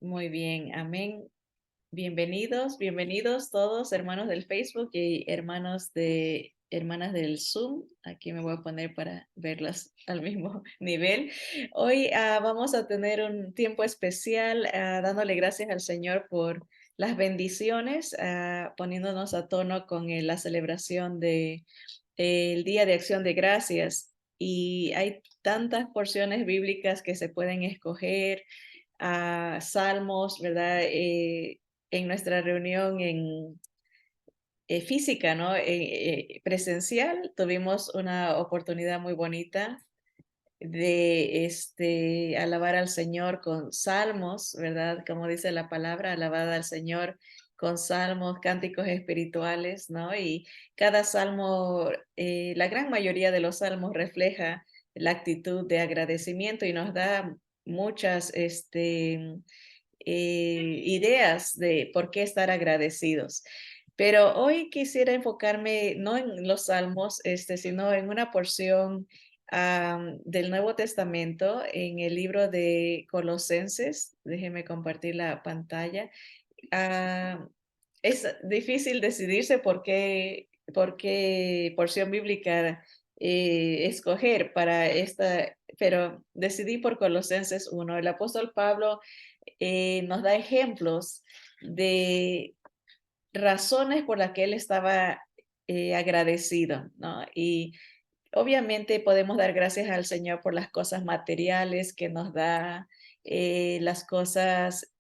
Muy bien, amén. Bienvenidos, bienvenidos todos, hermanos del Facebook y hermanas del Zoom. Aquí me voy a poner para verlas al mismo nivel. Hoy vamos a tener un tiempo especial dándole gracias al Señor por las bendiciones, poniéndonos a tono con la celebración de el Día de Acción de Gracias. Y hay tantas porciones bíblicas que se pueden escoger salmos, ¿verdad? En nuestra reunión física, ¿no? Presencial, tuvimos una oportunidad muy bonita de alabar al Señor con salmos, ¿verdad? Como dice la palabra, alabar al Señor con salmos, cánticos espirituales, ¿no? Y cada salmo, la gran mayoría de los salmos refleja la actitud de agradecimiento y nos da muchas ideas de por qué estar agradecidos. Pero hoy quisiera enfocarme no en los salmos, sino en una porción del Nuevo Testamento, en el libro de Colosenses. Déjeme compartir la pantalla. Ah, es difícil decidirse por qué porción bíblica escoger para esta, pero decidí por Colosenses 1. El apóstol Pablo nos da ejemplos de razones por las que él estaba agradecido, ¿no? Y obviamente podemos dar gracias al Señor por las cosas materiales que nos da, las cosas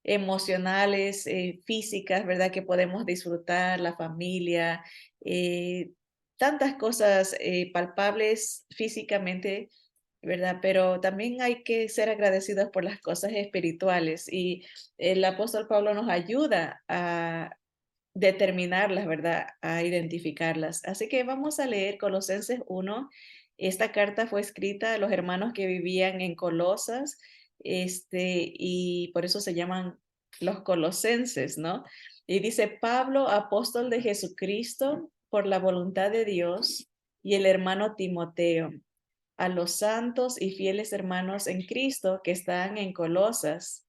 emocionales, físicas, ¿verdad? Que podemos disfrutar, la familia, eh, tantas cosas palpables físicamente, ¿verdad? Pero también hay que ser agradecidos por las cosas espirituales y el apóstol Pablo nos ayuda a determinarlas, ¿verdad? A identificarlas. Así que vamos a leer Colosenses 1. Esta carta fue escrita a los hermanos que vivían en Colosas, y por eso se llaman los colosenses, ¿no? Y dice, Pablo, apóstol de Jesucristo, por la voluntad de Dios, y el hermano Timoteo, a los santos y fieles hermanos en Cristo que están en Colosas.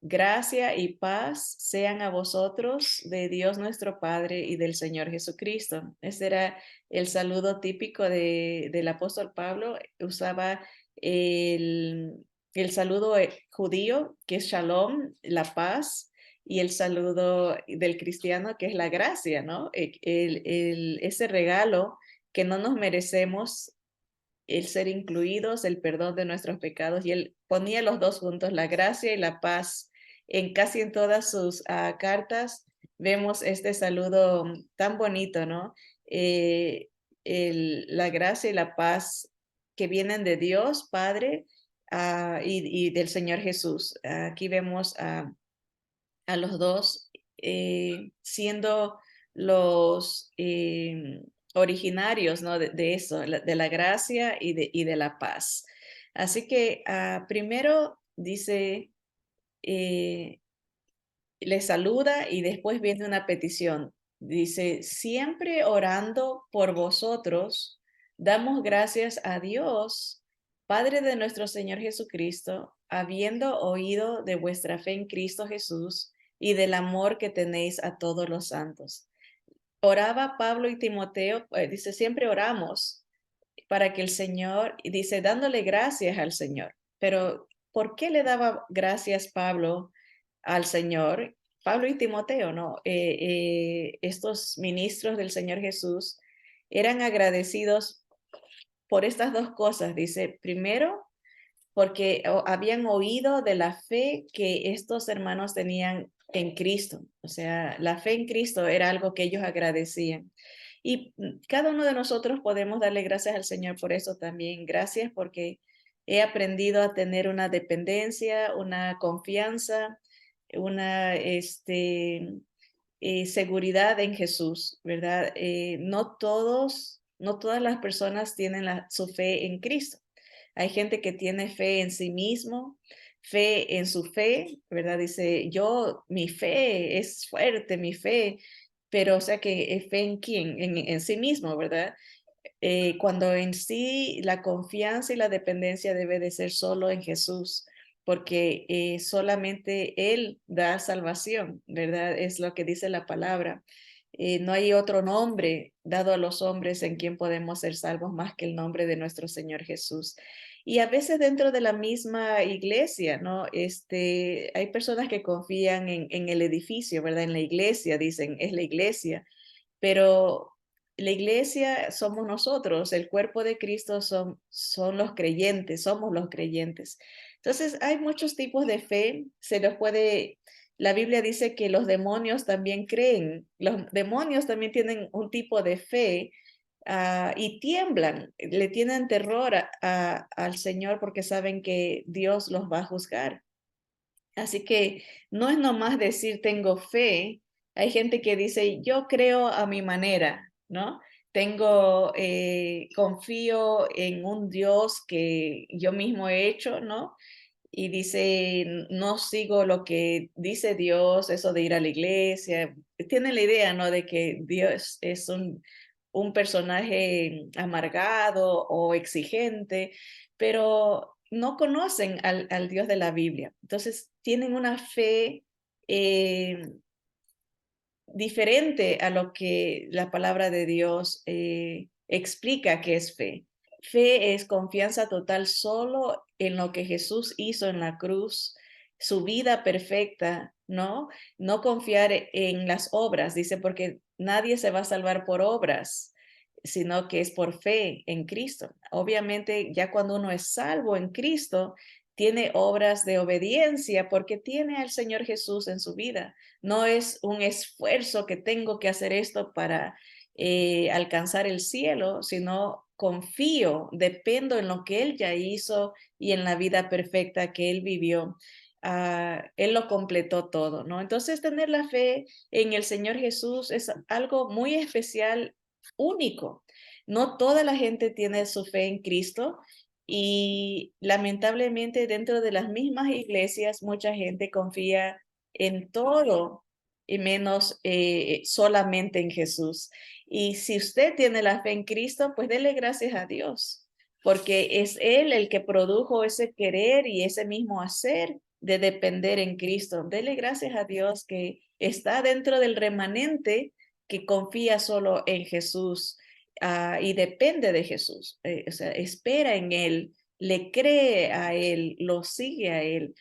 Gracia y paz sean a vosotros de Dios nuestro Padre y del Señor Jesucristo. Ese era el saludo típico del apóstol Pablo. Usaba el saludo judío, que es shalom, la paz, y el saludo del cristiano, que es la gracia, ¿no? Ese regalo que no nos merecemos, el ser incluidos, el perdón de nuestros pecados, y él ponía los dos juntos, la gracia y la paz. Casi en todas sus cartas vemos este saludo tan bonito, ¿no? Eh, la gracia y la paz que vienen de Dios, Padre, y del Señor Jesús. Aquí vemos a los dos siendo los originarios, ¿no? De eso, de la gracia y de la paz. Así que primero dice, eh, le saluda y después viene una petición. Dice, siempre orando por vosotros, damos gracias a Dios, Padre de nuestro Señor Jesucristo, habiendo oído de vuestra fe en Cristo Jesús y del amor que tenéis a todos los santos. Oraba Pablo y Timoteo, dice, siempre oramos para que el Señor, y dice, dándole gracias al Señor. Pero, ¿por qué le daba gracias Pablo al Señor? Pablo y Timoteo, ¿no? Estos ministros del Señor Jesús eran agradecidos por estas dos cosas. Dice, primero, porque habían oído de la fe que estos hermanos tenían en Cristo. O sea, la fe en Cristo era algo que ellos agradecían. Y cada uno de nosotros podemos darle gracias al Señor por eso también. Gracias porque he aprendido a tener una dependencia, una confianza, una seguridad en Jesús, ¿verdad? No todas las personas tienen su fe en Cristo. Hay gente que tiene fe en sí mismo, fe en su fe, ¿verdad? Dice, mi fe es fuerte, mi fe, pero o sea que fe en quién, en sí mismo, ¿verdad? Cuando en sí la confianza y la dependencia debe de ser solo en Jesús. porque solamente Él da salvación, ¿verdad? Es lo que dice la palabra. No hay otro nombre dado a los hombres en quien podemos ser salvos más que el nombre de nuestro Señor Jesús. Y a veces dentro de la misma iglesia, ¿no? Hay personas que confían en el edificio, ¿verdad? En la iglesia, dicen, es la iglesia, pero la iglesia somos nosotros, el cuerpo de Cristo son los creyentes, somos los creyentes. Entonces, hay muchos tipos de fe, la Biblia dice que los demonios también creen, los demonios también tienen un tipo de fe y tiemblan, le tienen terror al Señor porque saben que Dios los va a juzgar. Así que no es nomás decir tengo fe. Hay gente que dice yo creo a mi manera, ¿no? Confío en un Dios que yo mismo he hecho, ¿no? Y dice, no sigo lo que dice Dios, eso de ir a la iglesia. Tiene la idea, ¿no? De que Dios es un personaje amargado o exigente, pero no conocen al Dios de la Biblia. Entonces, tienen una fe eh, diferente a lo que la palabra de Dios explica que es fe. Fe es confianza total solo en lo que Jesús hizo en la cruz, su vida perfecta, ¿no? No confiar en las obras, dice, porque nadie se va a salvar por obras, sino que es por fe en Cristo. Obviamente, ya cuando uno es salvo en Cristo, tiene obras de obediencia porque tiene al Señor Jesús en su vida. No es un esfuerzo que tengo que hacer esto para alcanzar el cielo, sino confío, dependo en lo que Él ya hizo y en la vida perfecta que Él vivió. Él lo completó todo, ¿no? Entonces, tener la fe en el Señor Jesús es algo muy especial, único. No toda la gente tiene su fe en Cristo y lamentablemente dentro de las mismas iglesias mucha gente confía en todo y menos solamente en Jesús. Y si usted tiene la fe en Cristo, pues dele gracias a Dios, porque es Él el que produjo ese querer y ese mismo hacer de depender en Cristo. Dele gracias a Dios que está dentro del remanente que confía solo en Jesús y depende de Jesús. O sea, espera en Él, le cree a Él, lo sigue a Él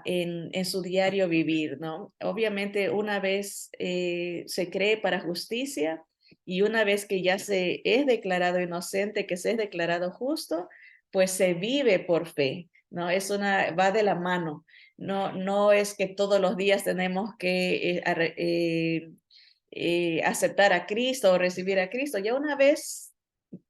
en su diario vivir, ¿no? Obviamente una vez se cree para justicia y una vez que ya se es declarado inocente, que se es declarado justo, pues se vive por fe, ¿no? Va de la mano. No, no es que todos los días tenemos que aceptar a Cristo o recibir a Cristo. Ya una vez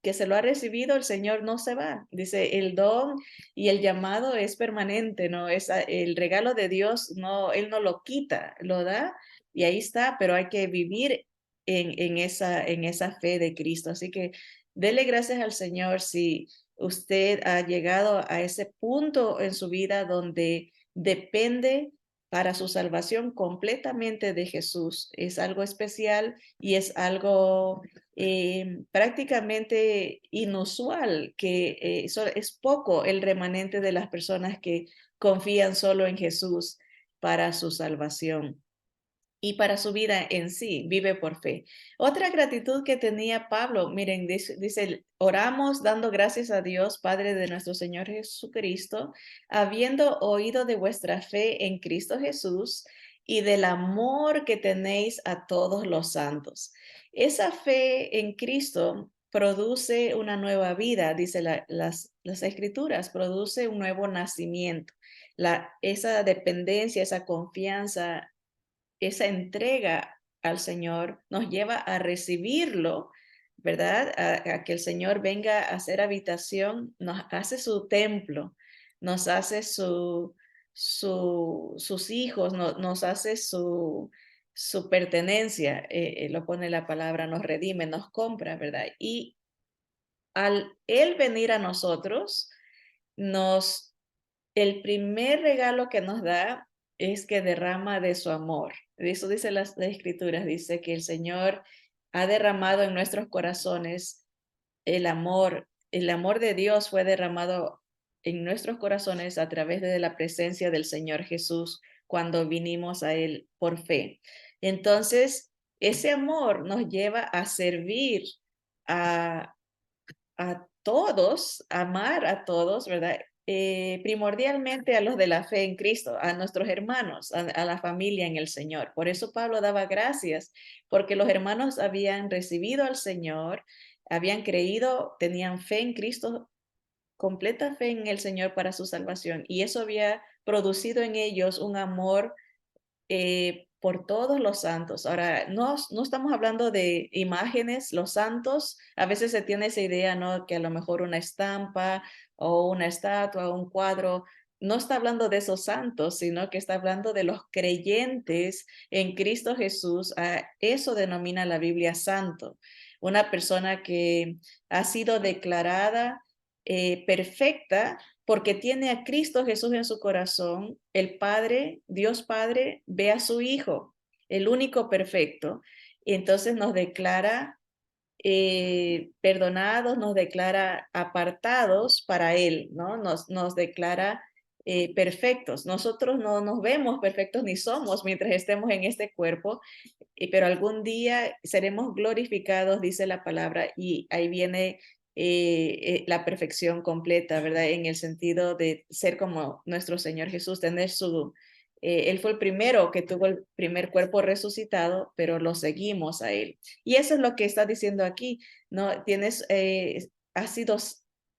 que se lo ha recibido, el Señor no se va. Dice, el don y el llamado es permanente, ¿no? El regalo de Dios, no, Él no lo quita, lo da y ahí está, pero hay que vivir en esa fe de Cristo. Así que dele gracias al Señor si usted ha llegado a ese punto en su vida donde depende para su salvación completamente de Jesús. Es algo especial y es algo prácticamente inusual, que es poco el remanente de las personas que confían solo en Jesús para su salvación y para su vida en sí, vive por fe. Otra gratitud que tenía Pablo, miren, dice, oramos dando gracias a Dios, Padre de nuestro Señor Jesucristo, habiendo oído de vuestra fe en Cristo Jesús y del amor que tenéis a todos los santos. Esa fe en Cristo produce una nueva vida, dice las escrituras, produce un nuevo nacimiento. Esa dependencia, esa confianza, esa entrega al Señor nos lleva a recibirlo, ¿verdad? A que el Señor venga a hacer habitación, nos hace su templo, nos hace sus hijos, nos hace su pertenencia, lo pone la palabra, nos redime, nos compra, ¿verdad? Y al Él venir a nosotros, nos el primer regalo que nos da es que derrama de su amor. Eso dice las escrituras, dice que el Señor ha derramado en nuestros corazones el amor de Dios fue derramado en nuestros corazones a través de la presencia del Señor Jesús cuando vinimos a Él por fe. Entonces, ese amor nos lleva a servir a, a todos, amar a todos, ¿verdad? Primordialmente a los de la fe en Cristo, a nuestros hermanos, a la familia en el Señor. Por eso Pablo daba gracias, porque los hermanos habían recibido al Señor, habían creído, tenían fe en Cristo, completa fe en el Señor para su salvación, y eso había producido en ellos un amor por todos los santos. Ahora, no estamos hablando de imágenes, los santos, a veces se tiene esa idea, ¿no? Que a lo mejor una estampa o una estatua o un cuadro, no está hablando de esos santos, sino que está hablando de los creyentes en Cristo Jesús. A eso denomina la Biblia santo. Una persona que ha sido declarada perfecta porque tiene a Cristo Jesús en su corazón. El Padre, Dios Padre, ve a su Hijo, el único perfecto, y entonces nos declara perdonados, nos declara apartados para Él, ¿no? Nos declara perfectos. Nosotros no nos vemos perfectos ni somos mientras estemos en este cuerpo, pero algún día seremos glorificados, dice la palabra, y ahí viene la perfección completa, ¿verdad? En el sentido de ser como nuestro Señor Jesús, tener Él fue el primero que tuvo el primer cuerpo resucitado, pero lo seguimos a Él. Y eso es lo que está diciendo aquí, ¿no? Has sido,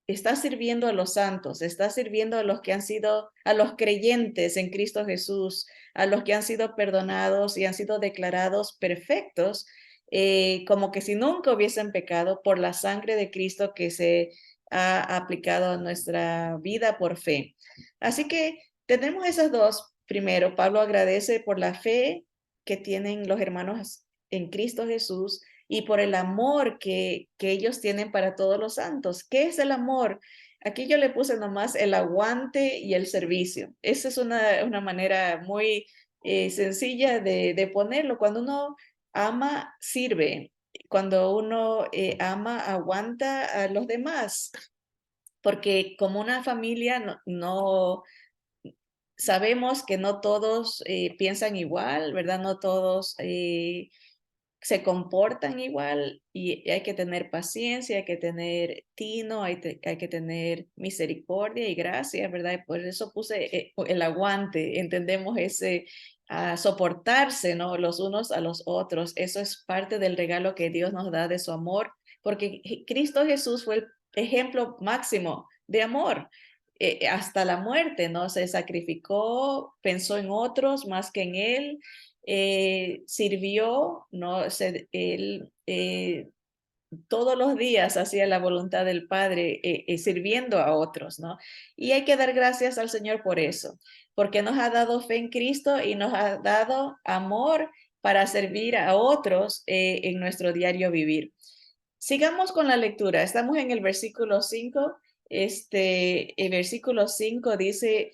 estás sirviendo a los santos, estás sirviendo a los que han sido, a los creyentes en Cristo Jesús, a los que han sido perdonados y han sido declarados perfectos, como que si nunca hubiesen pecado por la sangre de Cristo que se ha aplicado a nuestra vida por fe. Así que tenemos esas dos. Primero, Pablo agradece por la fe que tienen los hermanos en Cristo Jesús y por el amor que ellos tienen para todos los santos. ¿Qué es el amor? Aquí yo le puse nomás el aguante y el servicio. Esa es una manera muy sencilla de ponerlo. Cuando uno ama, sirve. Cuando uno ama, aguanta a los demás. Porque como una familia no sabemos que no todos piensan igual, ¿verdad? No todos se comportan igual y hay que tener paciencia, hay que tener tino, hay que tener misericordia y gracia, ¿verdad? Y por eso puse el aguante, entendemos ese soportarse, ¿no? Los unos a los otros. Eso es parte del regalo que Dios nos da de su amor, porque Cristo Jesús fue el ejemplo máximo de amor. Hasta la muerte, ¿no? Se sacrificó, pensó en otros más que en él, sirvió, ¿no? Él todos los días hacía la voluntad del Padre, sirviendo a otros, ¿no? Y hay que dar gracias al Señor por eso, porque nos ha dado fe en Cristo y nos ha dado amor para servir a otros en nuestro diario vivir. Sigamos con la lectura. Estamos en el versículo 5. El versículo 5 dice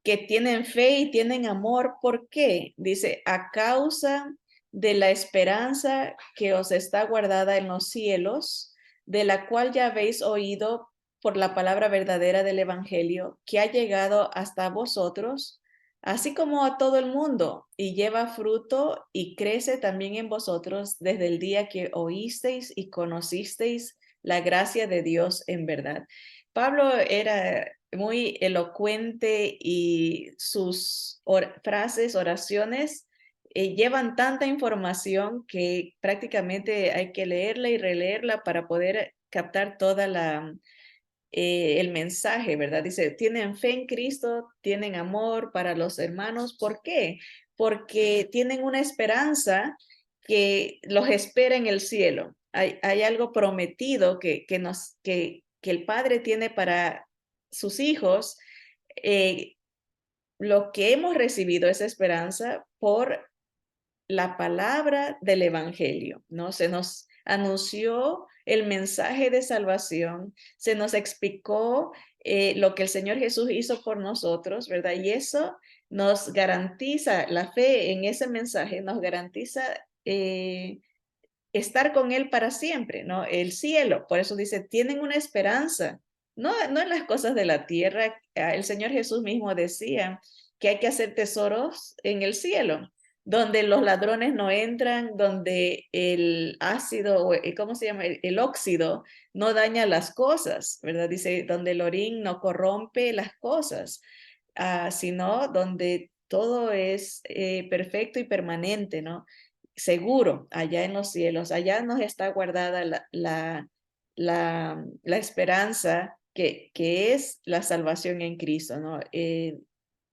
que tienen fe y tienen amor. ¿Por qué? Dice, a causa de la esperanza que os está guardada en los cielos, de la cual ya habéis oído por la palabra verdadera del Evangelio, que ha llegado hasta vosotros, así como a todo el mundo, y lleva fruto y crece también en vosotros desde el día que oísteis y conocisteis la gracia de Dios en verdad. Pablo era muy elocuente y sus frases, oraciones, llevan tanta información que prácticamente hay que leerla y releerla para poder captar toda el mensaje, ¿verdad? Dice, tienen fe en Cristo, tienen amor para los hermanos. ¿Por qué? Porque tienen una esperanza que los espera en el cielo. Hay algo prometido que el Padre tiene para sus hijos. eh, lo que hemos recibido esa esperanza por la palabra del Evangelio, ¿no? Se nos anunció el mensaje de salvación, se nos explicó lo que el Señor Jesús hizo por nosotros, ¿verdad? Y eso nos garantiza, la fe en ese mensaje nos garantiza estar con Él para siempre, ¿no? El cielo, por eso dice, tienen una esperanza no en las cosas de la tierra. El Señor Jesús mismo decía que hay que hacer tesoros en el cielo, donde los ladrones no entran, donde el ácido, ¿cómo se llama? El óxido no daña las cosas, ¿verdad? Dice, donde el orín no corrompe las cosas, sino donde todo es perfecto y permanente, ¿no? Seguro, allá en los cielos, allá nos está guardada la esperanza que es la salvación en Cristo, ¿no?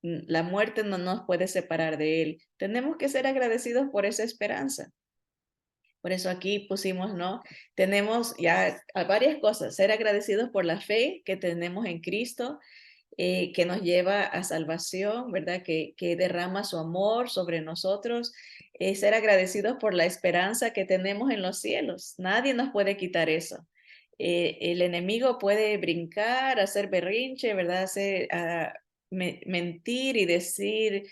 La muerte no nos puede separar de Él. Tenemos que ser agradecidos por esa esperanza. Por eso aquí pusimos, ¿no? Tenemos ya varias cosas, ser agradecidos por la fe que tenemos en Cristo, que nos lleva a salvación, ¿verdad? Que derrama su amor sobre nosotros, ser agradecidos por la esperanza que tenemos en los cielos. Nadie nos puede quitar eso. El enemigo puede brincar, hacer berrinche, ¿verdad? Mentir y decir,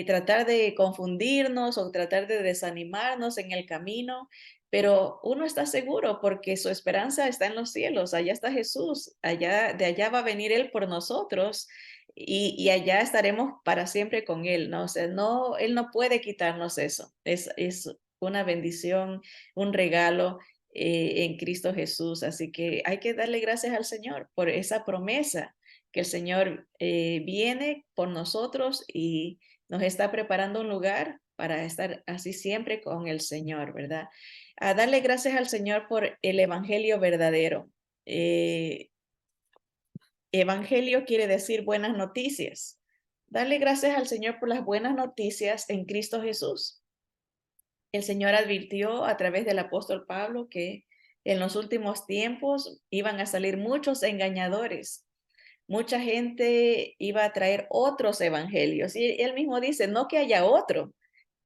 tratar de confundirnos o tratar de desanimarnos en el camino, pero uno está seguro porque su esperanza está en los cielos, allá está Jesús, de allá va a venir Él por nosotros y allá estaremos para siempre con Él, ¿no? O sea, no, Él no puede quitarnos eso, es una bendición, un regalo en Cristo Jesús, así que hay que darle gracias al Señor por esa promesa que el Señor viene por nosotros y nos está preparando un lugar para estar así siempre con el Señor, ¿verdad? A darle gracias al Señor por el Evangelio verdadero. Eh, Evangelio quiere decir buenas noticias. Darle gracias al Señor por las buenas noticias en Cristo Jesús. El Señor advirtió a través del apóstol Pablo que en los últimos tiempos iban a salir muchos engañadores. Mucha gente iba a traer otros evangelios. Y él mismo dice, no que haya otro,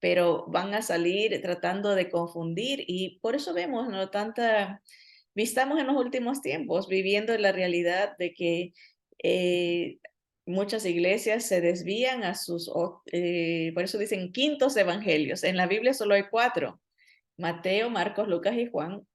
pero van a salir tratando de confundir y por eso vemos, ¿no? Estamos en los últimos tiempos viviendo la realidad de que eh, muchas iglesias se desvían por eso dicen quintos evangelios. En la Biblia solo hay cuatro. Mateo, Marcos, Lucas y Juan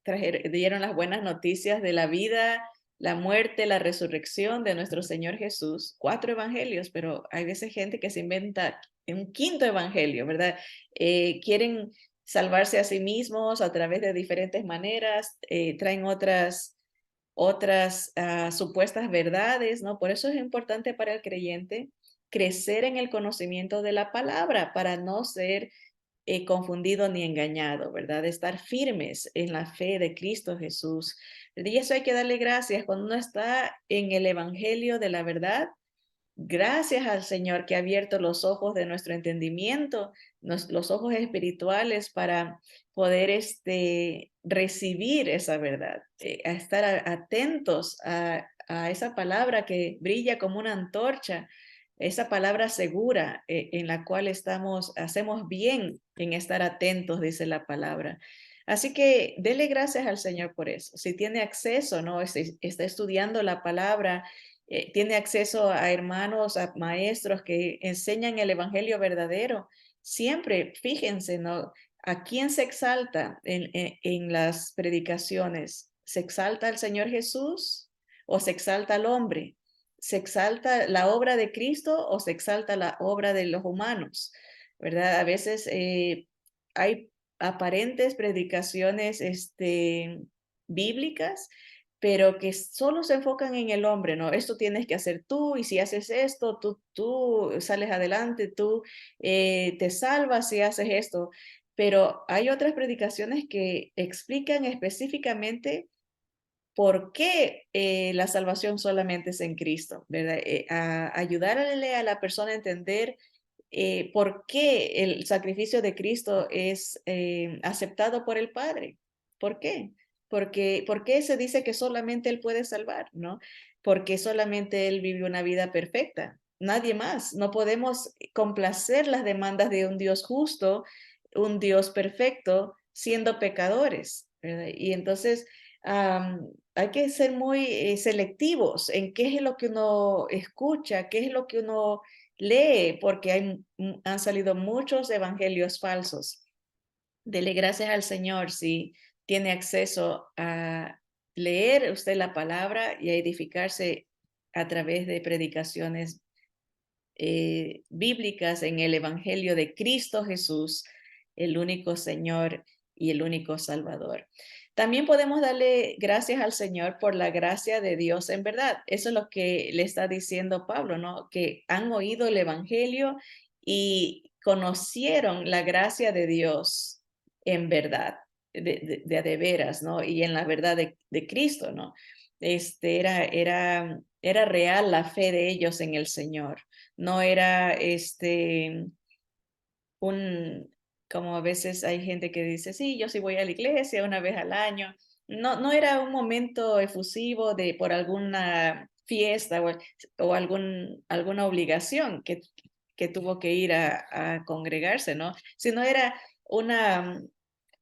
dieron las buenas noticias de la vida, la muerte, la resurrección de nuestro Señor Jesús. Cuatro evangelios, pero hay veces gente que se inventa un quinto evangelio, ¿verdad? Quieren salvarse a sí mismos a través de diferentes maneras, traen otras supuestas verdades, ¿no? Por eso es importante para el creyente crecer en el conocimiento de la palabra para no ser confundido ni engañado, ¿verdad? De estar firmes en la fe de Cristo Jesús. Y eso hay que darle gracias cuando uno está en el Evangelio de la verdad. Gracias al Señor que ha abierto los ojos de nuestro entendimiento, los ojos espirituales para poder recibir esa verdad, a estar atentos a esa palabra que brilla como una antorcha, esa palabra segura en la cual hacemos bien en estar atentos, dice la palabra. Así que dele gracias al Señor por eso. Si tiene acceso, ¿no? Si está estudiando la palabra, tiene acceso a hermanos, a maestros que enseñan el evangelio verdadero. Siempre, fíjense, ¿no? ¿A quién se exalta en las predicaciones? ¿Se exalta al Señor Jesús o se exalta al hombre? ¿Se exalta la obra de Cristo o se exalta la obra de los humanos? ¿Verdad? A veces hay aparentes predicaciones bíblicas, pero que solo se enfocan en el hombre, ¿no? Esto tienes que hacer tú y si haces esto, tú sales adelante, tú te salvas si haces esto. Pero hay otras predicaciones que explican específicamente por qué la salvación solamente es en Cristo, ¿verdad? Ayudarle a la persona a entender por qué el sacrificio de Cristo es aceptado por el Padre. ¿Por qué? ¿Por qué se dice que solamente Él puede salvar, ¿no? Porque solamente Él vive una vida perfecta, nadie más. No podemos complacer las demandas de un Dios justo, un Dios perfecto, siendo pecadores, ¿verdad? Y entonces hay que ser muy selectivos en qué es lo que uno escucha, qué es lo que uno lee, porque han salido muchos evangelios falsos. Dele gracias al Señor si tiene acceso a leer usted la palabra y a edificarse a través de predicaciones bíblicas en el Evangelio de Cristo Jesús, el único Señor y el único Salvador. También podemos darle gracias al Señor por la gracia de Dios en verdad. Eso es lo que le está diciendo Pablo, ¿no? Que han oído el Evangelio y conocieron la gracia de Dios en verdad, de veras, ¿no? Y en la verdad de Cristo, ¿no? Era real la fe de ellos en el Señor. No era un, como a veces hay gente que dice, sí, yo sí voy a la iglesia una vez al año. No, no era un momento efusivo de por alguna fiesta o alguna obligación que tuvo que ir a congregarse, ¿no? Sino era una,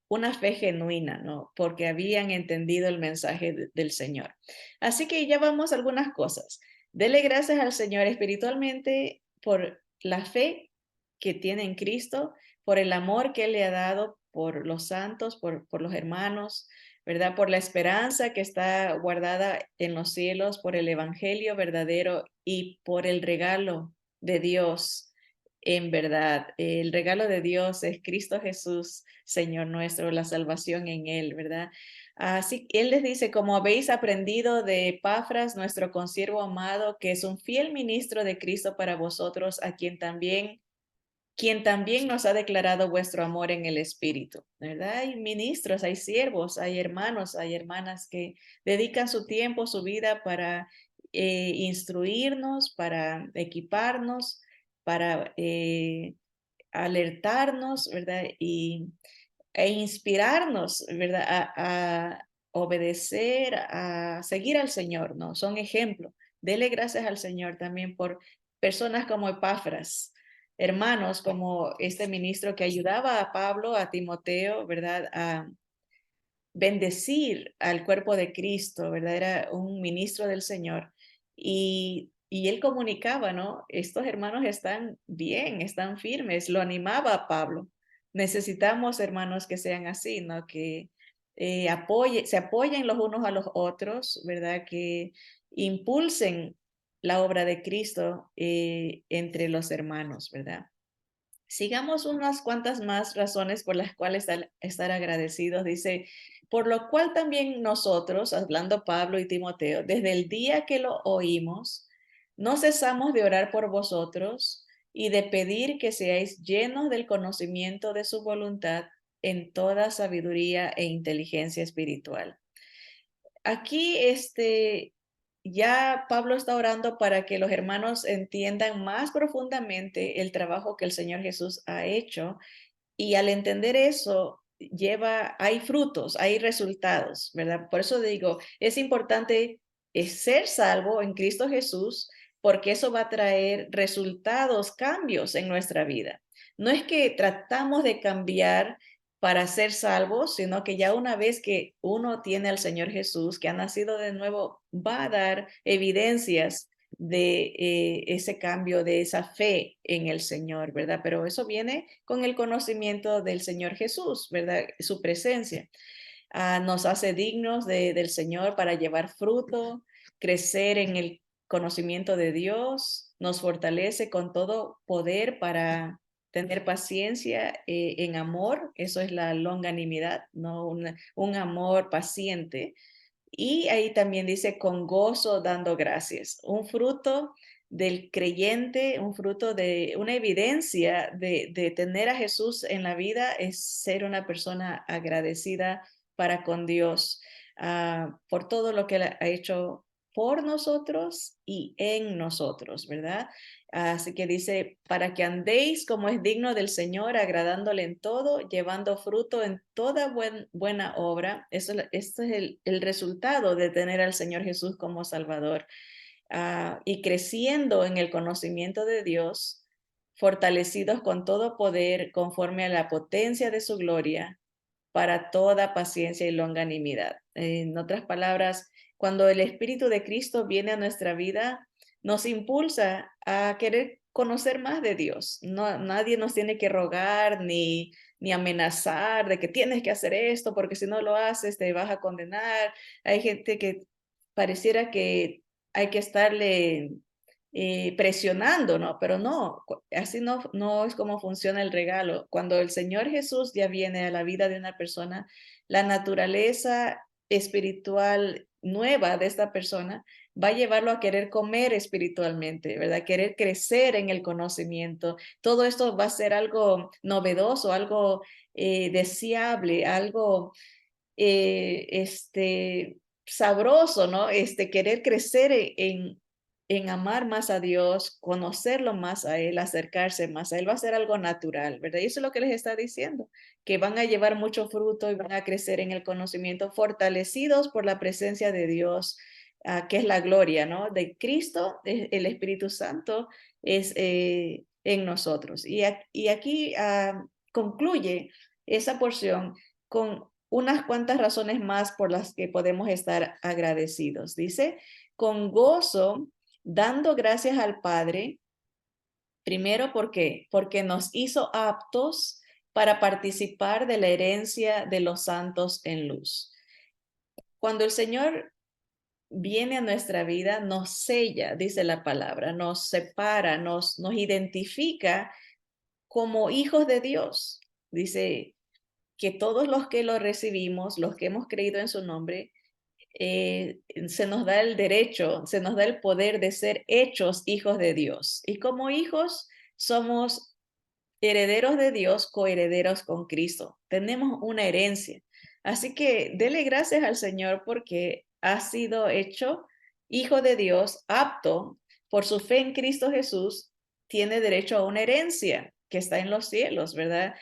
una fe genuina, ¿no? Porque habían entendido el mensaje del Señor. Así que ya vamos a algunas cosas. Dele gracias al Señor espiritualmente por la fe que tiene en Cristo, por el amor que Él le ha dado por los santos, por los hermanos, ¿verdad? Por la esperanza que está guardada en los cielos, por el Evangelio verdadero y por el regalo de Dios en verdad. El regalo de Dios es Cristo Jesús, Señor nuestro, la salvación en Él, ¿verdad? Así Él les dice, como habéis aprendido de Epafras, nuestro consiervo amado, que es un fiel ministro de Cristo para vosotros, a quien también nos ha declarado vuestro amor en el Espíritu, ¿verdad? Hay ministros, hay siervos, hay hermanos, hay hermanas que dedican su tiempo, su vida para instruirnos, para equiparnos, para alertarnos, ¿verdad? E inspirarnos, ¿verdad? A obedecer, a seguir al Señor, ¿no? Son ejemplos. Dele gracias al Señor también por personas como Epafras, hermanos como este ministro que ayudaba a Pablo, a Timoteo, ¿verdad? A bendecir al cuerpo de Cristo, ¿verdad? Era un ministro del Señor. Y él comunicaba, ¿no? Estos hermanos están bien, están firmes, lo animaba a Pablo. Necesitamos hermanos que sean así, ¿no? Que se apoyen los unos a los otros, ¿verdad? Que impulsen la obra de Cristo entre los hermanos, ¿verdad? Sigamos unas cuantas más razones por las cuales estar agradecidos. Dice, por lo cual también nosotros, hablando Pablo y Timoteo, desde el día que lo oímos, no cesamos de orar por vosotros y de pedir que seáis llenos del conocimiento de su voluntad en toda sabiduría e inteligencia espiritual. Aquí ya Pablo está orando para que los hermanos entiendan más profundamente el trabajo que el Señor Jesús ha hecho y al entender eso hay frutos, hay resultados, ¿verdad? Por eso digo, es importante ser salvo en Cristo Jesús porque eso va a traer resultados, cambios en nuestra vida. No es que tratamos de cambiar para ser salvos, sino que ya una vez que uno tiene al Señor Jesús, que ha nacido de nuevo, va a dar evidencias de ese cambio, de esa fe en el Señor, ¿verdad? Pero eso viene con el conocimiento del Señor Jesús, ¿verdad? Su presencia. Nos hace dignos del Señor para llevar fruto, crecer en el conocimiento de Dios, nos fortalece con todo poder para tener paciencia en amor, eso es la longanimidad, ¿no? Un amor paciente. Y ahí también dice con gozo dando gracias, un fruto del creyente, un fruto de una evidencia de tener a Jesús en la vida es ser una persona agradecida para con Dios por todo lo que Él ha hecho por nosotros y en nosotros, ¿verdad? Así que dice, para que andéis como es digno del Señor, agradándole en todo, llevando fruto en toda buena obra. Esto es el resultado de tener al Señor Jesús como Salvador. Y creciendo en el conocimiento de Dios, fortalecidos con todo poder conforme a la potencia de su gloria, para toda paciencia y longanimidad. En otras palabras, cuando el Espíritu de Cristo viene a nuestra vida, nos impulsa a querer conocer más de Dios. No, nadie nos tiene que rogar ni amenazar de que tienes que hacer esto porque si no lo haces te vas a condenar. Hay gente que pareciera que hay que estarle presionando, ¿no? Pero no, así no es como funciona el regalo. Cuando el Señor Jesús ya viene a la vida de una persona, la naturaleza espiritual nueva de esta persona va a llevarlo a querer comer espiritualmente, ¿verdad? Querer crecer en el conocimiento. Todo esto va a ser algo novedoso, algo deseable, algo sabroso, ¿no? Querer crecer en amar más a Dios, conocerlo más a Él, acercarse más a Él, va a ser algo natural, ¿verdad? Y eso es lo que les está diciendo, que van a llevar mucho fruto y van a crecer en el conocimiento, fortalecidos por la presencia de Dios, que es la gloria, ¿no? De Cristo, el Espíritu Santo es en nosotros. Y aquí concluye esa porción con unas cuantas razones más por las que podemos estar agradecidos. Dice, con gozo, dando gracias al Padre, primero, ¿por qué? Porque nos hizo aptos para participar de la herencia de los santos en luz. Cuando el Señor viene a nuestra vida, nos sella, dice la palabra, nos separa, nos identifica como hijos de Dios. Dice que todos los que lo recibimos, los que hemos creído en su nombre, se nos da el derecho, se nos da el poder de ser hechos hijos de Dios. Y como hijos somos herederos de Dios, coherederos con Cristo. Tenemos una herencia. Así que dele gracias al Señor porque ha sido hecho hijo de Dios, apto por su fe en Cristo Jesús, tiene derecho a una herencia que está en los cielos, ¿verdad?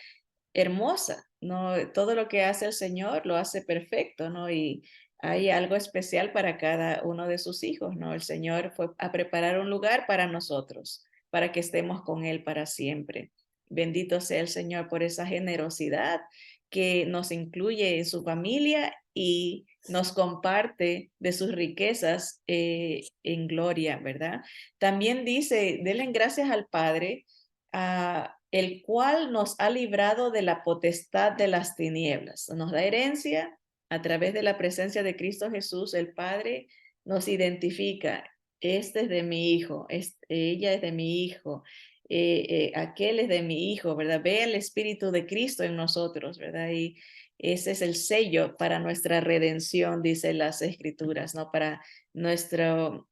Hermosa, ¿no? Todo lo que hace el Señor lo hace perfecto, ¿no? Y hay algo especial para cada uno de sus hijos, ¿no? El Señor fue a preparar un lugar para nosotros, para que estemos con Él para siempre. Bendito sea el Señor por esa generosidad que nos incluye en su familia y nos comparte de sus riquezas en gloria, ¿verdad? También dice, denle gracias al Padre, el cual nos ha librado de la potestad de las tinieblas. Nos da herencia a través de la presencia de Cristo Jesús, el Padre nos identifica. Este es de mi hijo, ella es de mi hijo, aquel es de mi hijo, ¿verdad? Ve el Espíritu de Cristo en nosotros, ¿verdad? Y ese es el sello para nuestra redención, dice las Escrituras, ¿no? Para nuestra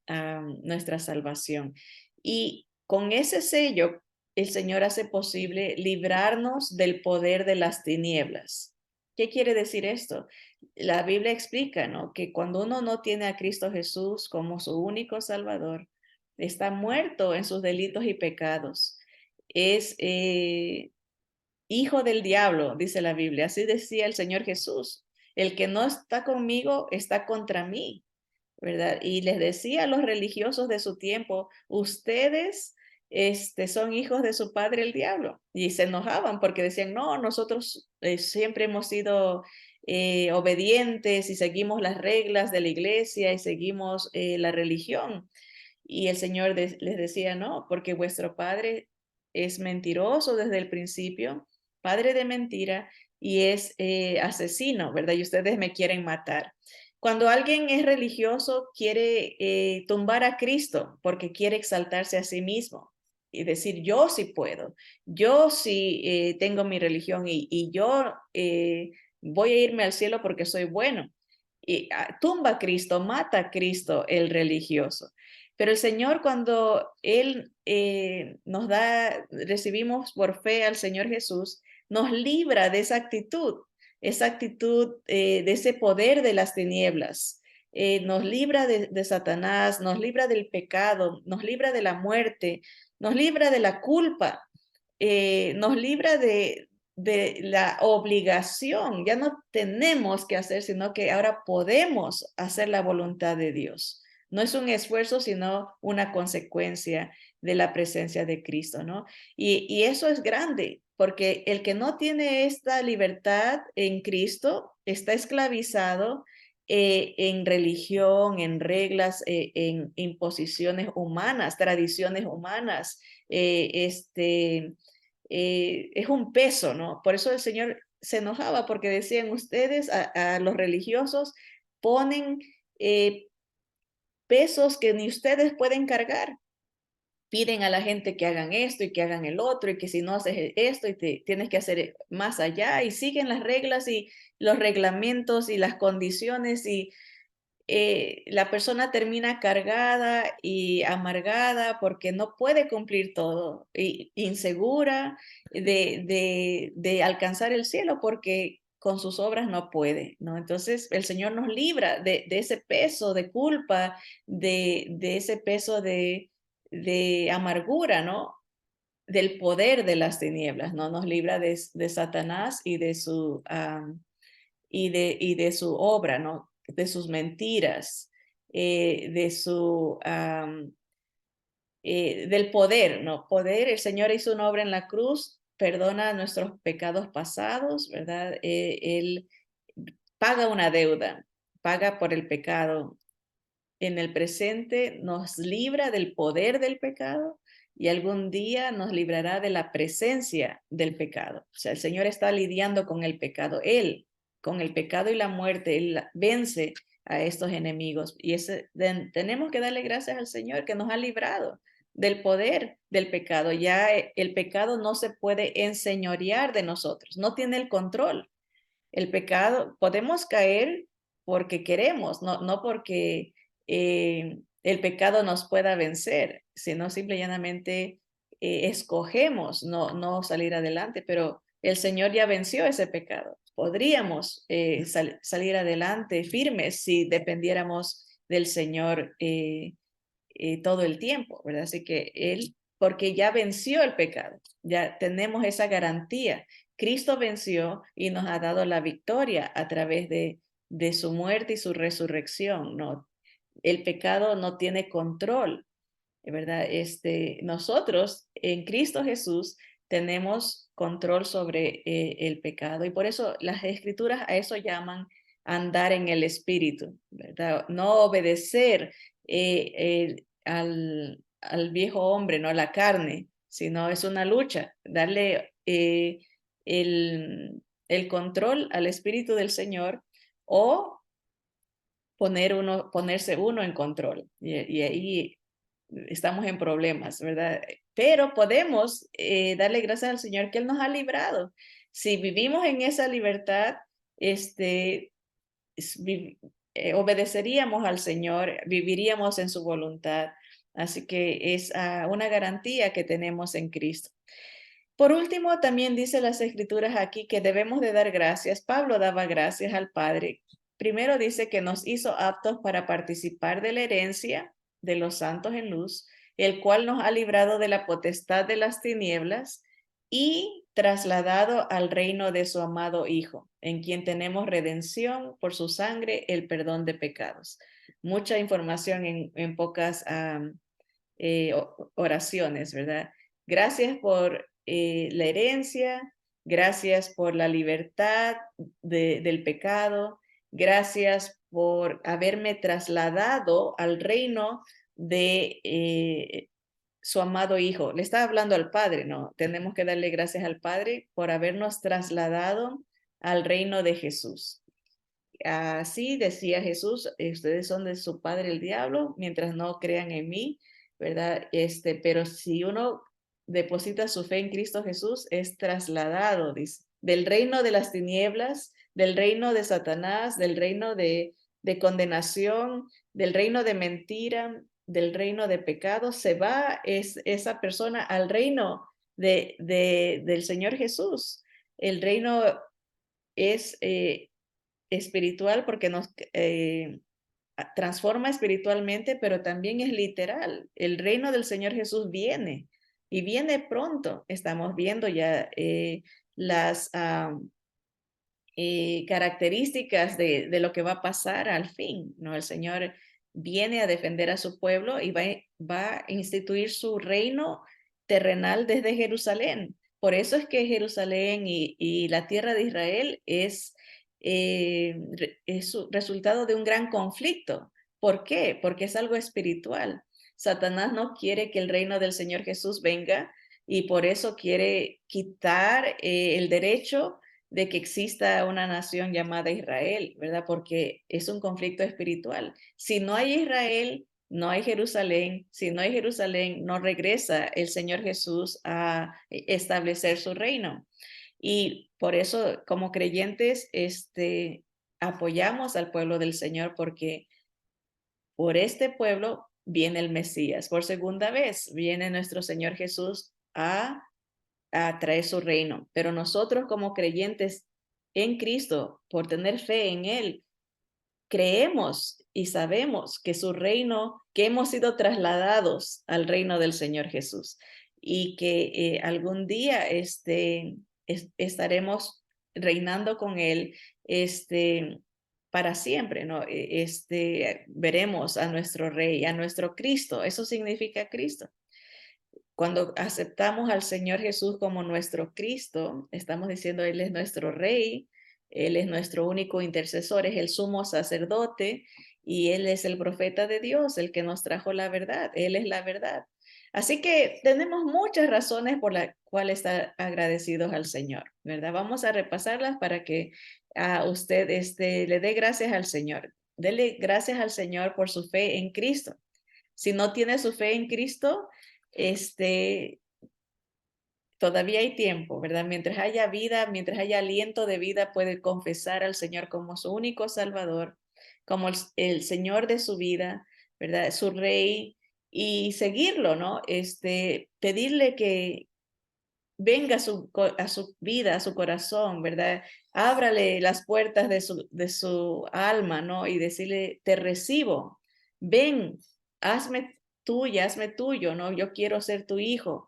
salvación. Y con ese sello, el Señor hace posible librarnos del poder de las tinieblas. ¿Qué quiere decir esto? La Biblia explica, ¿no? Que cuando uno no tiene a Cristo Jesús como su único Salvador, está muerto en sus delitos y pecados. Es hijo del diablo, dice la Biblia. Así decía el Señor Jesús. El que no está conmigo está contra mí, ¿verdad? Y les decía a los religiosos de su tiempo, ustedes son hijos de su padre el diablo. Y se enojaban porque decían, no, nosotros siempre hemos sido obedientes y seguimos las reglas de la iglesia y seguimos la religión. Y el Señor les decía, no, porque vuestro padre es mentiroso desde el principio, padre de mentira, y es asesino, ¿verdad? Y ustedes me quieren matar. Cuando alguien es religioso, quiere tumbar a Cristo porque quiere exaltarse a sí mismo y decir, yo sí puedo, yo sí tengo mi religión y yo voy a irme al cielo porque soy bueno. Y tumba a Cristo, mata a Cristo el religioso. Pero el Señor, cuando Él nos da, recibimos por fe al Señor Jesús, nos libra de esa actitud de ese poder de las tinieblas. Nos libra de Satanás, nos libra del pecado, nos libra de la muerte, nos libra de la culpa, nos libra de la obligación. Ya no tenemos que hacer, sino que ahora podemos hacer la voluntad de Dios. No es un esfuerzo, sino una consecuencia de la presencia de Cristo, ¿no? Y eso es grande, porque el que no tiene esta libertad en Cristo está esclavizado en religión, en reglas, en imposiciones humanas, tradiciones humanas. Es un peso, ¿no? Por eso el Señor se enojaba porque decían ustedes a los religiosos ponen pesos que ni ustedes pueden cargar. Piden a la gente que hagan esto y que hagan el otro y que si no haces esto y te tienes que hacer más allá y siguen las reglas y los reglamentos y las condiciones y la persona termina cargada y amargada porque no puede cumplir todo, y insegura de alcanzar el cielo porque con sus obras no puede, ¿no? Entonces el Señor nos libra de ese peso de culpa, de ese peso de amargura, ¿no? Del poder de las tinieblas, ¿no? Nos libra de Satanás y de y de su obra, ¿no? De sus mentiras, de su, del poder, ¿no? Poder, el Señor hizo una obra en la cruz, perdona nuestros pecados pasados, ¿verdad? Él paga una deuda, paga por el pecado. En el presente nos libra del poder del pecado y algún día nos librará de la presencia del pecado. O sea, el Señor está lidiando con el pecado. Él, con el pecado y la muerte, Él vence a estos enemigos. Y tenemos que darle gracias al Señor que nos ha librado del poder del pecado. Ya el pecado no se puede enseñorear de nosotros, no tiene el control. El pecado, podemos caer porque queremos, no porque el pecado nos pueda vencer, sino simple y llanamente escogemos no salir adelante, pero el Señor ya venció ese pecado. Podríamos salir adelante firmes si dependiéramos del Señor todo el tiempo, ¿verdad? Así que Él, porque ya venció el pecado, ya tenemos esa garantía. Cristo venció y nos ha dado la victoria a través de su muerte y su resurrección, ¿no? El pecado no tiene control, ¿verdad? Nosotros en Cristo Jesús tenemos control sobre el pecado y por eso las escrituras a eso llaman andar en el espíritu, ¿verdad? No obedecer al viejo hombre, no a la carne, sino es una lucha, darle el control al espíritu del Señor o ponerse uno en control. Y ahí estamos en problemas, ¿verdad? Pero podemos darle gracias al Señor que Él nos ha librado. Si vivimos en esa libertad, este, obedeceríamos al Señor, viviríamos en su voluntad. Así que es una garantía que tenemos en Cristo. Por último, también dice las escrituras aquí que debemos de dar gracias. Pablo daba gracias al Padre. Primero dice que nos hizo aptos para participar de la herencia de los santos en luz, el cual nos ha librado de la potestad de las tinieblas y trasladado al reino de su amado Hijo, en quien tenemos redención por su sangre, el perdón de pecados. Mucha información en pocas oraciones, ¿verdad? Gracias por la herencia, gracias por la libertad del pecado, gracias por haberme trasladado al reino de su amado Hijo. Le estaba hablando al Padre, ¿no? Tenemos que darle gracias al Padre por habernos trasladado al reino de Jesús. Así decía Jesús, ustedes son de su padre el diablo, mientras no crean en mí, ¿verdad? Pero si uno deposita su fe en Cristo Jesús, es trasladado, dice, del reino de las tinieblas, del reino de Satanás, del reino de condenación, del reino de mentira, del reino de pecado, se va esa persona al reino del Señor Jesús. El reino es espiritual porque nos transforma espiritualmente, pero también es literal. El reino del Señor Jesús viene y viene pronto. Estamos viendo ya las características de lo que va a pasar al fin, ¿no? El Señor viene a defender a su pueblo y va a instituir su reino terrenal desde Jerusalén. Por eso es que Jerusalén y la tierra de Israel es es resultado de un gran conflicto. ¿Por qué? Porque es algo espiritual. Satanás no quiere que el reino del Señor Jesús venga y por eso quiere quitar el derecho de que exista una nación llamada Israel, ¿verdad? Porque es un conflicto espiritual. Si no hay Israel, no hay Jerusalén. Si no hay Jerusalén, no regresa el Señor Jesús a establecer su reino. Y por eso, como creyentes, apoyamos al pueblo del Señor porque por este pueblo viene el Mesías. Por segunda vez viene nuestro Señor Jesús a traer su reino. Pero nosotros como creyentes en Cristo, por tener fe en Él, creemos y sabemos que su reino, que hemos sido trasladados al reino del Señor Jesús y que algún día estaremos reinando con Él para siempre, ¿no? Veremos a nuestro Rey, a nuestro Cristo. Eso significa Cristo. Cuando aceptamos al Señor Jesús como nuestro Cristo, estamos diciendo Él es nuestro Rey, Él es nuestro único intercesor, es el sumo sacerdote y Él es el profeta de Dios, el que nos trajo la verdad, Él es la verdad. Así que tenemos muchas razones por las cuales estar agradecidos al Señor, ¿verdad? Vamos a repasarlas para que a usted le dé gracias al Señor. Dele gracias al Señor por su fe en Cristo. Si no tiene su fe en Cristo, este, todavía hay tiempo, ¿verdad? Mientras haya vida, mientras haya aliento de vida, puede confesar al Señor como su único Salvador, como el Señor de su vida, ¿verdad? Su Rey, y seguirlo, ¿no? Pedirle que venga a su vida, a su corazón, ¿verdad? Ábrale las puertas de su alma, ¿no? Y decirle, te recibo, ven, hazme tuya, hazme tuyo, ¿no? Yo quiero ser tu hijo.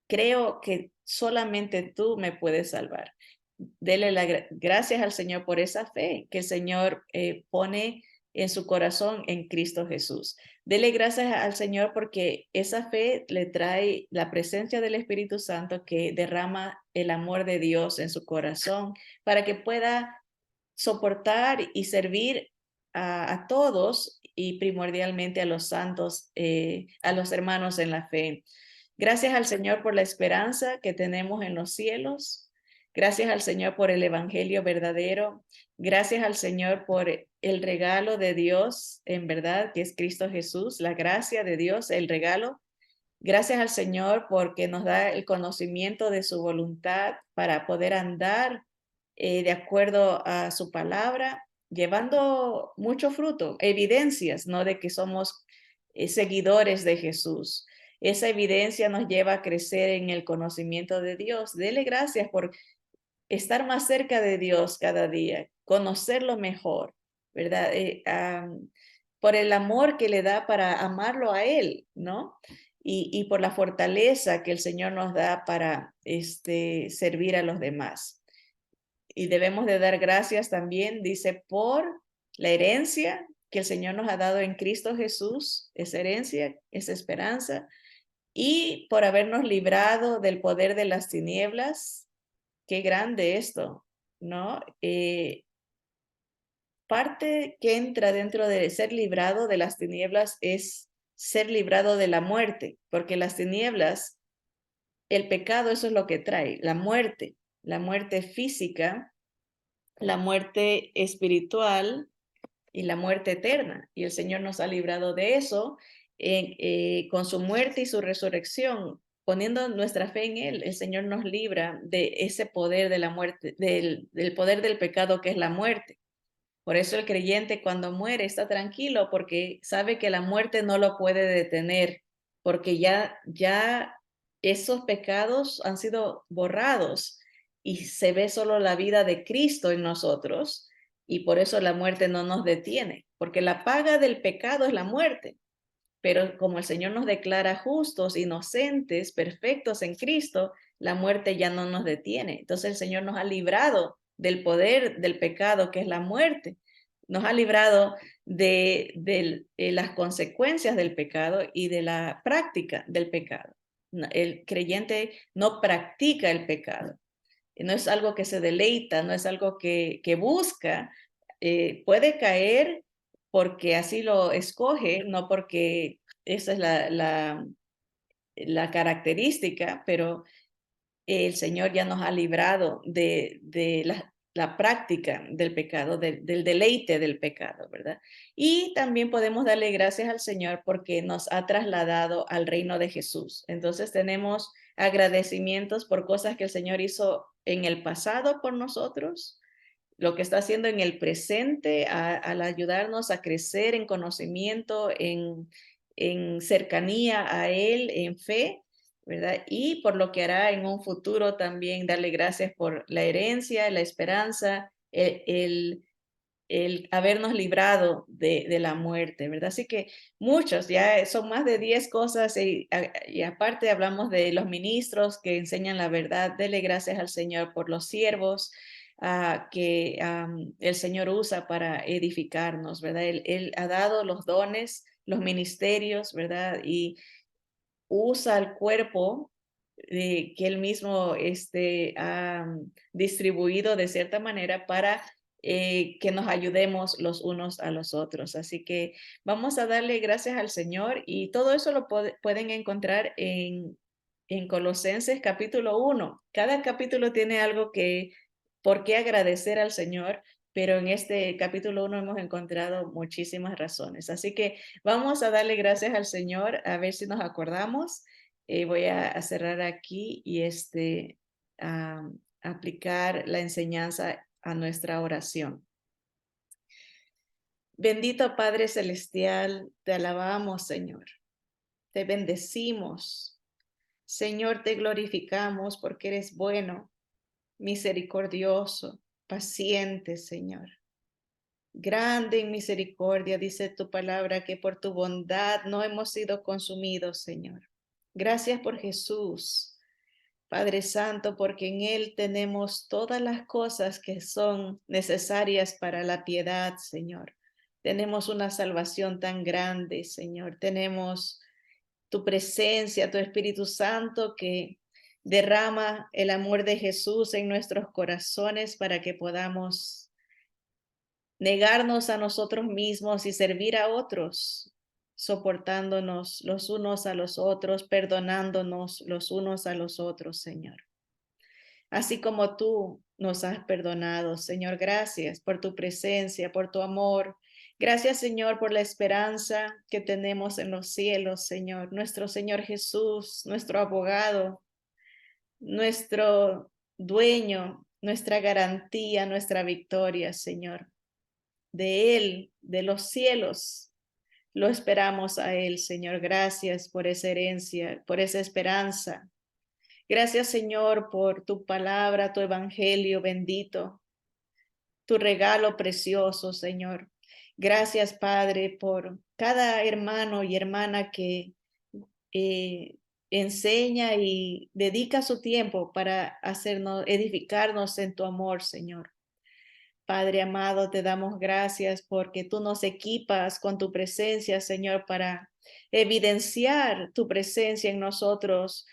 Creo que solamente tú me puedes salvar. Dele gracias al Señor por esa fe que el Señor pone en su corazón en Cristo Jesús. Dele gracias al Señor porque esa fe le trae la presencia del Espíritu Santo que derrama el amor de Dios en su corazón para que pueda soportar y servir a todos y primordialmente a los santos, a los hermanos en la fe. Gracias al Señor por la esperanza que tenemos en los cielos. Gracias al Señor por el Evangelio verdadero. Gracias al Señor por el regalo de Dios, en verdad, que es Cristo Jesús, la gracia de Dios, el regalo. Gracias al Señor porque nos da el conocimiento de su voluntad para poder andar de acuerdo a su palabra, llevando mucho fruto, evidencias, ¿no? De que somos seguidores de Jesús. Esa evidencia nos lleva a crecer en el conocimiento de Dios. Dele gracias por estar más cerca de Dios cada día, conocerlo mejor, ¿verdad? Por el amor que le da para amarlo a Él, ¿no? Y por la fortaleza que el Señor nos da para servir a los demás. Y debemos de dar gracias también, dice, por la herencia que el Señor nos ha dado en Cristo Jesús, esa herencia, esa esperanza, y por habernos librado del poder de las tinieblas. Qué grande esto, ¿no? Parte que entra dentro de ser librado de las tinieblas es ser librado de la muerte, porque las tinieblas, el pecado, eso es lo que trae, la muerte física, la muerte espiritual y la muerte eterna. Y el Señor nos ha librado de eso con su muerte y su resurrección. Poniendo nuestra fe en Él, el Señor nos libra de ese poder de la muerte, del poder del pecado que es la muerte. Por eso el creyente cuando muere está tranquilo porque sabe que la muerte no lo puede detener, porque ya esos pecados han sido borrados y se ve solo la vida de Cristo en nosotros y por eso la muerte no nos detiene, porque la paga del pecado es la muerte. Pero como el Señor nos declara justos, inocentes, perfectos en Cristo, la muerte ya no nos detiene. Entonces el Señor nos ha librado del poder del pecado, que es la muerte. Nos ha librado de las consecuencias del pecado y de la práctica del pecado. El creyente no practica el pecado. no es algo que se deleita, no es algo que busca. Puede caer porque así lo escoge, no porque esa es la característica, pero el Señor ya nos ha librado de la práctica del pecado, del deleite del pecado, ¿verdad? Y también podemos darle gracias al Señor porque nos ha trasladado al reino de Jesús. Entonces tenemos agradecimientos por cosas que el Señor hizo en el pasado por nosotros, lo que está haciendo en el presente al ayudarnos a crecer en conocimiento, en cercanía a Él, en fe, ¿verdad? Y por lo que hará en un futuro también, darle gracias por la herencia, la esperanza, el habernos librado de la muerte, ¿verdad? Así que muchos, ya son más de 10 cosas y aparte hablamos de los ministros que enseñan la verdad. Dele gracias al Señor por los siervos que el Señor usa para edificarnos, ¿verdad? Él ha dado los dones, los ministerios, ¿verdad? Y usa el cuerpo que él mismo ha distribuido de cierta manera para que nos ayudemos los unos a los otros. Así que vamos a darle gracias al Señor y todo eso lo pueden encontrar en Colosenses capítulo 1. Cada capítulo tiene algo por qué agradecer al Señor, pero en este capítulo 1 hemos encontrado muchísimas razones. Así que vamos a darle gracias al Señor, a ver si nos acordamos. Voy a cerrar aquí y aplicar la enseñanza a nuestra oración. Bendito Padre Celestial, te alabamos, Señor. Te bendecimos. Señor, te glorificamos porque eres bueno, misericordioso, paciente, Señor. Grande en misericordia, dice tu palabra, que por tu bondad no hemos sido consumidos, Señor. Gracias por Jesús, Padre Santo, porque en Él tenemos todas las cosas que son necesarias para la piedad, Señor. Tenemos una salvación tan grande, Señor. Tenemos tu presencia, tu Espíritu Santo que derrama el amor de Jesús en nuestros corazones para que podamos negarnos a nosotros mismos y servir a otros, soportándonos los unos a los otros, perdonándonos los unos a los otros, Señor. Así como tú nos has perdonado, Señor, gracias por tu presencia, por tu amor. Gracias, Señor, por la esperanza que tenemos en los cielos, Señor. Nuestro Señor Jesús, nuestro abogado, nuestro dueño, nuestra garantía, nuestra victoria, Señor. De Él, de los cielos, lo esperamos a Él, Señor. Gracias por esa herencia, por esa esperanza. Gracias, Señor, por tu palabra, tu evangelio bendito, tu regalo precioso, Señor. Gracias, Padre, por cada hermano y hermana que enseña y dedica su tiempo para hacernos, edificarnos en tu amor, Señor. Padre amado, te damos gracias porque tú nos equipas con tu presencia, Señor, para evidenciar tu presencia en nosotros,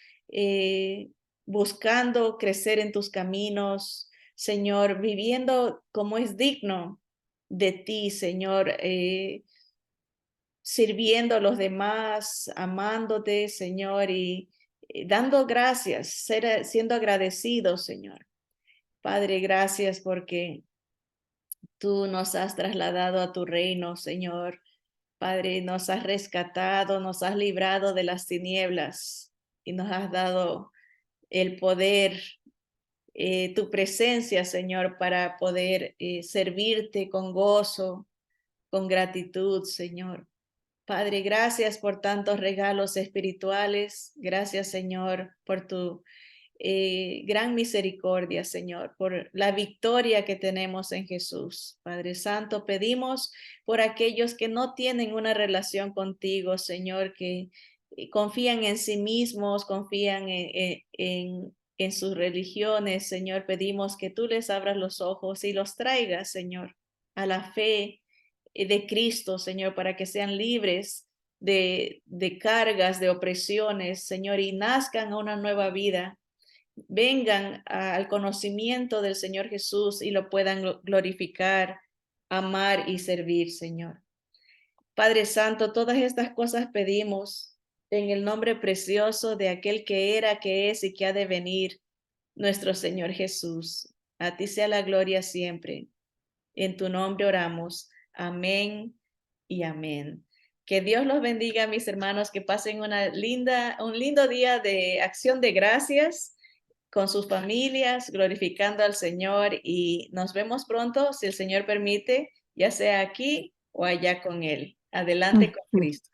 buscando crecer en tus caminos, Señor, viviendo como es digno de ti, Señor, sirviendo a los demás, amándote, Señor, y dando gracias, siendo agradecidos, Señor. Padre, gracias porque tú nos has trasladado a tu reino, Señor. Padre, nos has rescatado, nos has librado de las tinieblas y nos has dado el poder, tu presencia, Señor, para poder servirte con gozo, con gratitud, Señor. Padre, gracias por tantos regalos espirituales. Gracias, Señor, por tu gran misericordia, Señor, por la victoria que tenemos en Jesús. Padre Santo, pedimos por aquellos que no tienen una relación contigo, Señor, que confían en sí mismos, confían en sus religiones, Señor. Pedimos que tú les abras los ojos y los traigas, Señor, a la fe de Cristo, Señor, para que sean libres de cargas, de opresiones, Señor, y nazcan a una nueva vida vengan al conocimiento del Señor Jesús y lo puedan glorificar, amar y servir, Señor. Padre Santo, todas estas cosas pedimos en el nombre precioso de aquel que era, que es y que ha de venir, nuestro Señor Jesús. A ti sea la gloria siempre. En tu nombre oramos. Amén y amén. Que Dios los bendiga, mis hermanos, que pasen un lindo día de acción de gracias con sus familias, glorificando al Señor y nos vemos pronto, si el Señor permite, ya sea aquí o allá con Él. Adelante con Cristo.